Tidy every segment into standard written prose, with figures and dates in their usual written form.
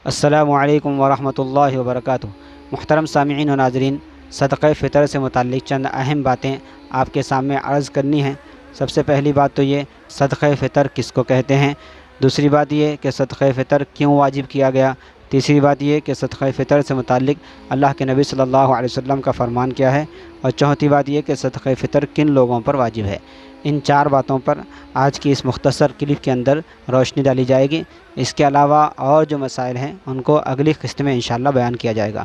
السلام علیکم ورحمۃ اللہ وبرکاتہ۔ محترم سامعین و ناظرین، صدقہ فطر سے متعلق چند اہم باتیں آپ کے سامنے عرض کرنی ہیں۔ سب سے پہلی بات تو یہ صدقہ فطر کس کو کہتے ہیں، دوسری بات یہ کہ صدقہ فطر کیوں واجب کیا گیا، تیسری بات یہ کہ صدقہ فطر سے متعلق اللہ کے نبی صلی اللہ علیہ وسلم کا فرمان کیا ہے، اور چوتھی بات یہ کہ صدقہ فطر کن لوگوں پر واجب ہے۔ ان چار باتوں پر آج کی اس مختصر کلپ کے اندر روشنی ڈالی جائے گی۔ اس کے علاوہ اور جو مسائل ہیں ان کو اگلی قسط میں انشاءاللہ بیان کیا جائے گا۔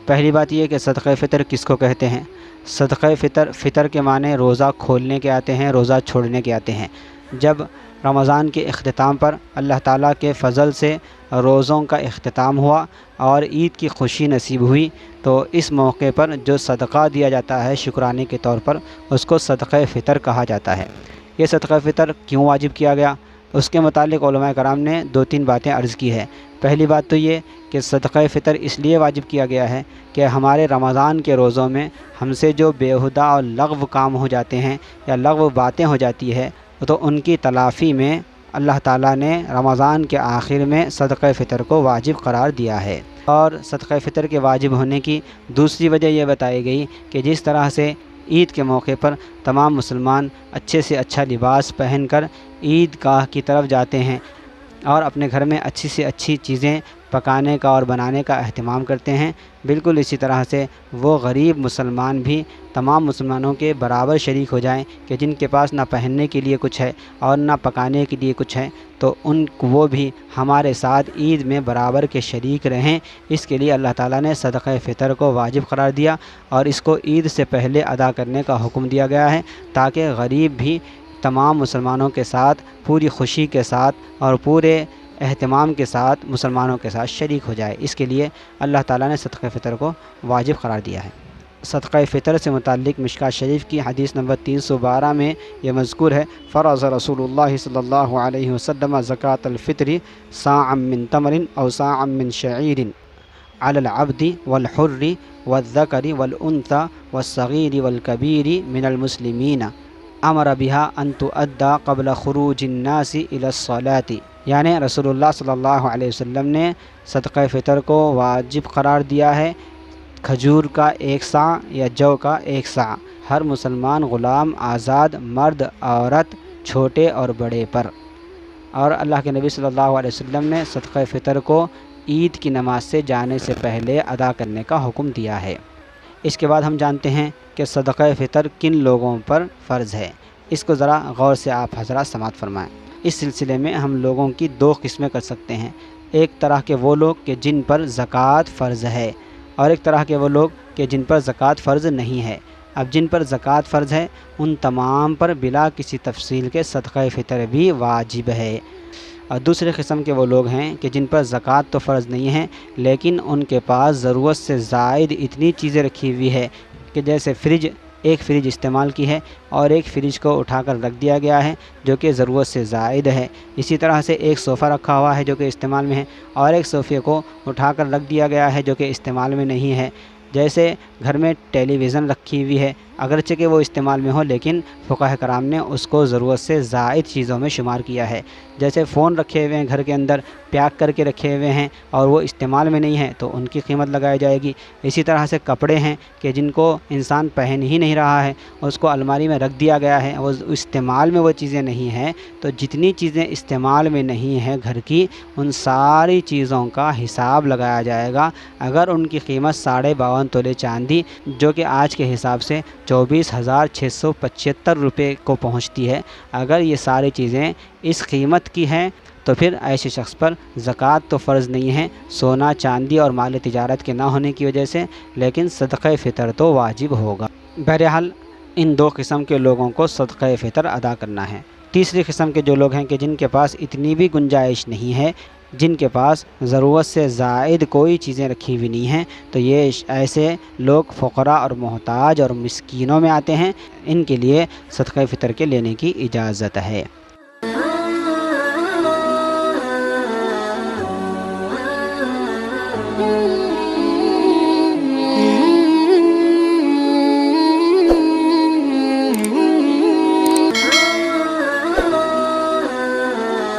پہلی بات یہ کہ صدقہ فطر کس کو کہتے ہیں۔ صدقہ فطر کے معنی روزہ کھولنے کے آتے ہیں، روزہ چھوڑنے کے آتے ہیں۔ جب رمضان کے اختتام پر اللہ تعالیٰ کے فضل سے روزوں کا اختتام ہوا اور عید کی خوشی نصیب ہوئی، تو اس موقع پر جو صدقہ دیا جاتا ہے شکرانے کے طور پر، اس کو صدقہ فطر کہا جاتا ہے۔ یہ صدقہ فطر کیوں واجب کیا گیا، اس کے متعلق علماء کرام نے دو تین باتیں عرض کی ہے۔ پہلی بات تو یہ کہ صدقہ فطر اس لیے واجب کیا گیا ہے کہ ہمارے رمضان کے روزوں میں ہم سے جو بےہودہ اور لغو کام ہو جاتے ہیں یا لغو باتیں ہو جاتی ہے، تو ان کی تلافی میں اللہ تعالیٰ نے رمضان کے آخر میں صدقہ فطر کو واجب قرار دیا ہے۔ اور صدقہ فطر کے واجب ہونے کی دوسری وجہ یہ بتائی گئی کہ جس طرح سے عید کے موقع پر تمام مسلمان اچھے سے اچھا لباس پہن کر عید گاہ کی طرف جاتے ہیں اور اپنے گھر میں اچھی سے اچھی چیزیں پکانے کا اور بنانے کا اہتمام کرتے ہیں، بالکل اسی طرح سے وہ غریب مسلمان بھی تمام مسلمانوں کے برابر شریک ہو جائیں کہ جن کے پاس نہ پہننے کے لیے کچھ ہے اور نہ پکانے کے لیے کچھ ہے، تو وہ بھی ہمارے ساتھ عید میں برابر کے شریک رہیں۔ اس کے لیے اللہ تعالیٰ نے صدقہ فطر کو واجب قرار دیا اور اس کو عید سے پہلے ادا کرنے کا حکم دیا گیا ہے، تاکہ غریب بھی تمام مسلمانوں کے ساتھ پوری خوشی کے ساتھ اور پورے اہتمام کے ساتھ مسلمانوں کے ساتھ شریک ہو جائے۔ اس کے لیے اللہ تعالیٰ نے صدقہ فطر کو واجب قرار دیا ہے۔ صدقہ فطر سے متعلق مشکوٰۃ شریف کی حدیث نمبر 312 میں یہ مذکور ہے، فرض رسول اللہ صلی اللہ علیہ وسلم زکوٰۃ الفطر صاعا من تمر او صاعا من شعیر علی العبد والحر والذکر والانثى والصغیر والکبیر من المسلمین امر بها ان تؤدى قبل خروج الناس الى الصلاة۔ یعنی رسول اللہ صلی اللہ علیہ وسلم نے صدقہ فطر کو واجب قرار دیا ہے کھجور کا 1 صاع یا جو کا 1 صاع ہر مسلمان غلام، آزاد، مرد، عورت، چھوٹے اور بڑے پر۔ اور اللہ کے نبی صلی اللہ علیہ وسلم نے صدقہ فطر کو عید کی نماز سے جانے سے پہلے ادا کرنے کا حکم دیا ہے۔ اس کے بعد ہم جانتے ہیں کہ صدقہ فطر کن لوگوں پر فرض ہے۔ اس کو ذرا غور سے آپ حضرات سماعت فرمائیں۔ اس سلسلے میں ہم لوگوں کی 2 قسمیں کر سکتے ہیں، ایک طرح کے وہ لوگ کہ جن پر زکوٰۃ فرض ہے، اور ایک طرح کے وہ لوگ کہ جن پر زکوٰۃ فرض نہیں ہے۔ اب جن پر زکوٰۃ فرض ہے ان تمام پر بلا کسی تفصیل کے صدقہ فطر بھی واجب ہے۔ اور دوسرے قسم کے وہ لوگ ہیں کہ جن پر زکوٰۃ تو فرض نہیں ہے، لیکن ان کے پاس ضرورت سے زائد اتنی چیزیں رکھی ہوئی ہے کہ جیسے ایک فریج استعمال کی ہے اور ایک فریج کو اٹھا کر رکھ دیا گیا ہے جو کہ ضرورت سے زائد ہے۔ اسی طرح سے ایک صوفہ رکھا ہوا ہے جو کہ استعمال میں ہے، اور ایک صوفے کو اٹھا کر رکھ دیا گیا ہے جو کہ استعمال میں نہیں ہے۔ جیسے گھر میں ٹیلی ویژن رکھی ہوئی ہے، اگرچہ کہ وہ استعمال میں ہو، لیکن فقہاء کرام نے اس کو ضرورت سے زائد چیزوں میں شمار کیا ہے۔ جیسے فون رکھے ہوئے ہیں گھر کے اندر، پیک کر کے رکھے ہوئے ہیں اور وہ استعمال میں نہیں ہے، تو ان کی قیمت لگائی جائے گی۔ اسی طرح سے کپڑے ہیں کہ جن کو انسان پہن ہی نہیں رہا ہے، اس کو الماری میں رکھ دیا گیا ہے، وہ استعمال میں وہ چیزیں نہیں ہیں، تو جتنی چیزیں استعمال میں نہیں ہیں گھر کی، ان ساری چیزوں کا حساب لگایا جائے گا۔ اگر ان کی قیمت 52.5 تولے چاندی، جو کہ آج کے حساب سے 24,675 روپے کو پہنچتی ہے، اگر یہ ساری چیزیں اس قیمت کی ہیں تو پھر ایسے شخص پر زکوٰۃ تو فرض نہیں ہے، سونا چاندی اور مال تجارت کے نہ ہونے کی وجہ سے، لیکن صدقہ فطر تو واجب ہوگا۔ بہرحال ان 2 قسم کے لوگوں کو صدقہ فطر ادا کرنا ہے۔ تیسری قسم کے جو لوگ ہیں کہ جن کے پاس اتنی بھی گنجائش نہیں ہے، جن کے پاس ضرورت سے زائد کوئی چیزیں رکھی ہوئی نہیں ہیں، تو یہ ایسے لوگ فقراء اور محتاج اور مسکینوں میں آتے ہیں، ان کے لیے صدقہ فطر کے لینے کی اجازت ہے۔